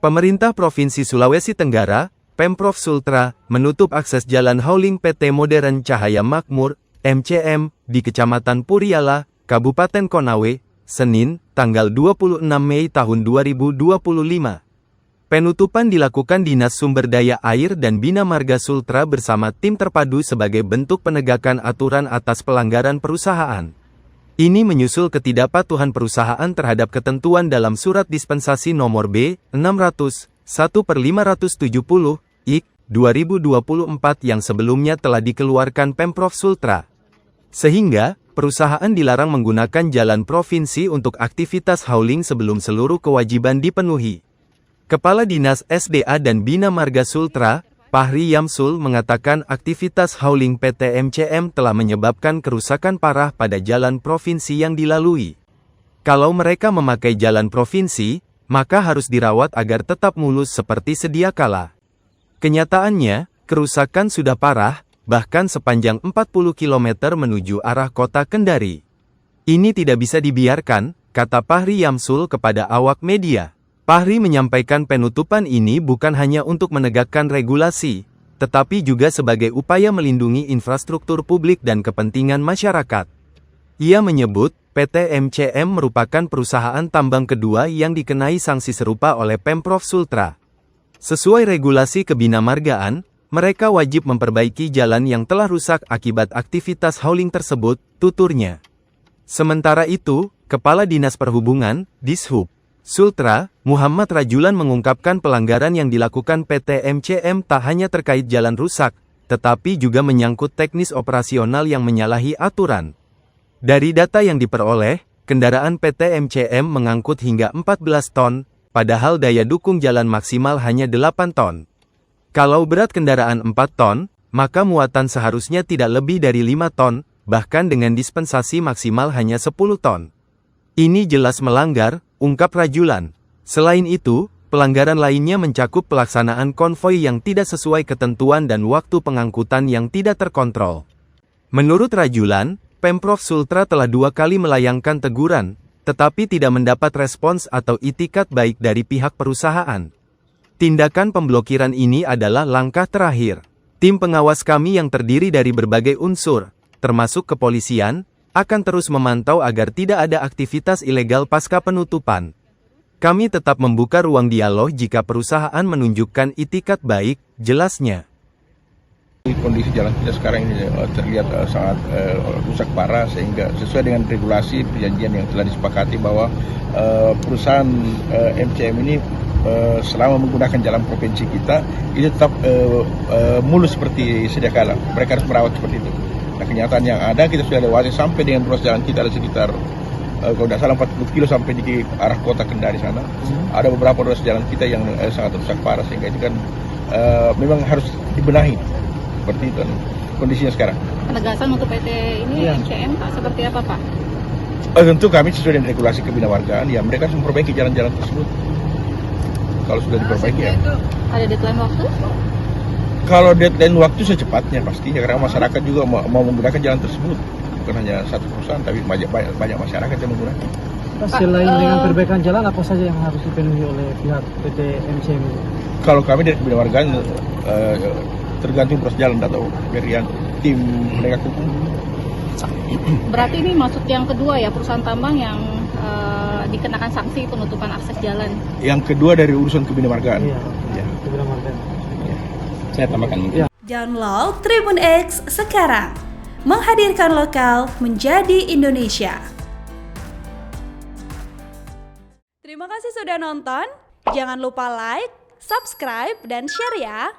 Pemerintah Provinsi Sulawesi Tenggara, Pemprov Sultra, menutup akses jalan hauling PT Modern Cahaya Makmur, MCM, di Kecamatan Puriala, Kabupaten Konawe, Senin, tanggal 26 Mei tahun 2025. Penutupan dilakukan Dinas Sumber Daya Air dan Bina Marga Sultra bersama tim terpadu sebagai bentuk penegakan aturan atas pelanggaran perusahaan. Ini menyusul ketidakpatuhan perusahaan terhadap ketentuan dalam Surat Dispensasi Nomor B-600, 1/570, IK, 2024 yang sebelumnya telah dikeluarkan Pemprov Sultra. Sehingga, perusahaan dilarang menggunakan jalan provinsi untuk aktivitas hauling sebelum seluruh kewajiban dipenuhi. Kepala Dinas SDA dan Bina Marga Sultra, Fahri Yamsul mengatakan aktivitas hauling PT MCM telah menyebabkan kerusakan parah pada jalan provinsi yang dilalui. Kalau mereka memakai jalan provinsi, maka harus dirawat agar tetap mulus seperti sedia kala. Kenyataannya, kerusakan sudah parah, bahkan sepanjang 40 km menuju arah kota Kendari. Ini tidak bisa dibiarkan, kata Fahri Yamsul kepada awak media. Fahri menyampaikan penutupan ini bukan hanya untuk menegakkan regulasi, tetapi juga sebagai upaya melindungi infrastruktur publik dan kepentingan masyarakat. Ia menyebut, PT MCM merupakan perusahaan tambang kedua yang dikenai sanksi serupa oleh Pemprov Sultra. Sesuai regulasi kebinamargaan, mereka wajib memperbaiki jalan yang telah rusak akibat aktivitas hauling tersebut, tuturnya. Sementara itu, Kepala Dinas Perhubungan, Dishub, Sultra, Muhammad Rajulan mengungkapkan pelanggaran yang dilakukan PT MCM tak hanya terkait jalan rusak, tetapi juga menyangkut teknis operasional yang menyalahi aturan. Dari data yang diperoleh, kendaraan PT MCM mengangkut hingga 14 ton, padahal daya dukung jalan maksimal hanya 8 ton. Kalau berat kendaraan 4 ton, maka muatan seharusnya tidak lebih dari 5 ton, bahkan dengan dispensasi maksimal hanya 10 ton. Ini jelas melanggar, ungkap Rajulan. Selain itu, pelanggaran lainnya mencakup pelaksanaan konvoi yang tidak sesuai ketentuan dan waktu pengangkutan yang tidak terkontrol. Menurut Rajulan, Pemprov Sultra telah 2 kali melayangkan teguran, tetapi tidak mendapat respons atau itikat baik dari pihak perusahaan. Tindakan pemblokiran ini adalah langkah terakhir. Tim pengawas kami yang terdiri dari berbagai unsur, termasuk kepolisian, akan terus memantau agar tidak ada aktivitas ilegal pasca penutupan. Kami tetap membuka ruang dialog jika perusahaan menunjukkan itikat baik, jelasnya. Kondisi jalan kita sekarang ini terlihat sangat rusak parah, sehingga sesuai dengan regulasi perjanjian yang telah disepakati bahwa perusahaan MCM ini selama menggunakan jalan provinsi kita, itu tetap mulus seperti sedia kala. Mereka harus merawat seperti itu. Nah, kenyataan yang ada, kita sudah lewati sampai dengan ruas jalan kita ada sekitar kalau tidak salah 40 kilo sampai di arah kota Kendari sana. Ada beberapa ruas jalan kita yang sangat rusak parah, sehingga itu kan memang harus dibenahi seperti itu kondisinya sekarang. Penegasan untuk PT ini MCM Pak seperti apa Pak? Tentu kami sesuai dengan regulasi kebinamargaan, ya mereka harus memperbaiki jalan-jalan tersebut. Kalau sudah diperbaiki ya. Ada deadline waktu? Kalau deadline waktu secepatnya pastinya, karena masyarakat juga mau menggunakan jalan tersebut. Bukan hanya satu perusahaan, tapi banyak masyarakat yang menggunakan. Selain dengan perbaikan jalan, apa saja yang harus dipenuhi oleh pihak PT MCM? Kalau kami dari kebinamargaan tergantung terus jalan atau dari tim penegak hukum. Berarti ini maksud yang kedua ya, perusahaan tambang yang dikenakan sanksi penutupan akses jalan. Yang kedua dari urusan kebinamargaan. Iya, kebinamargaan. Saya tambahkan mungkin. Download Tribun X sekarang. Menghadirkan lokal menjadi Indonesia. Terima kasih sudah nonton. Jangan lupa like, subscribe, dan share ya.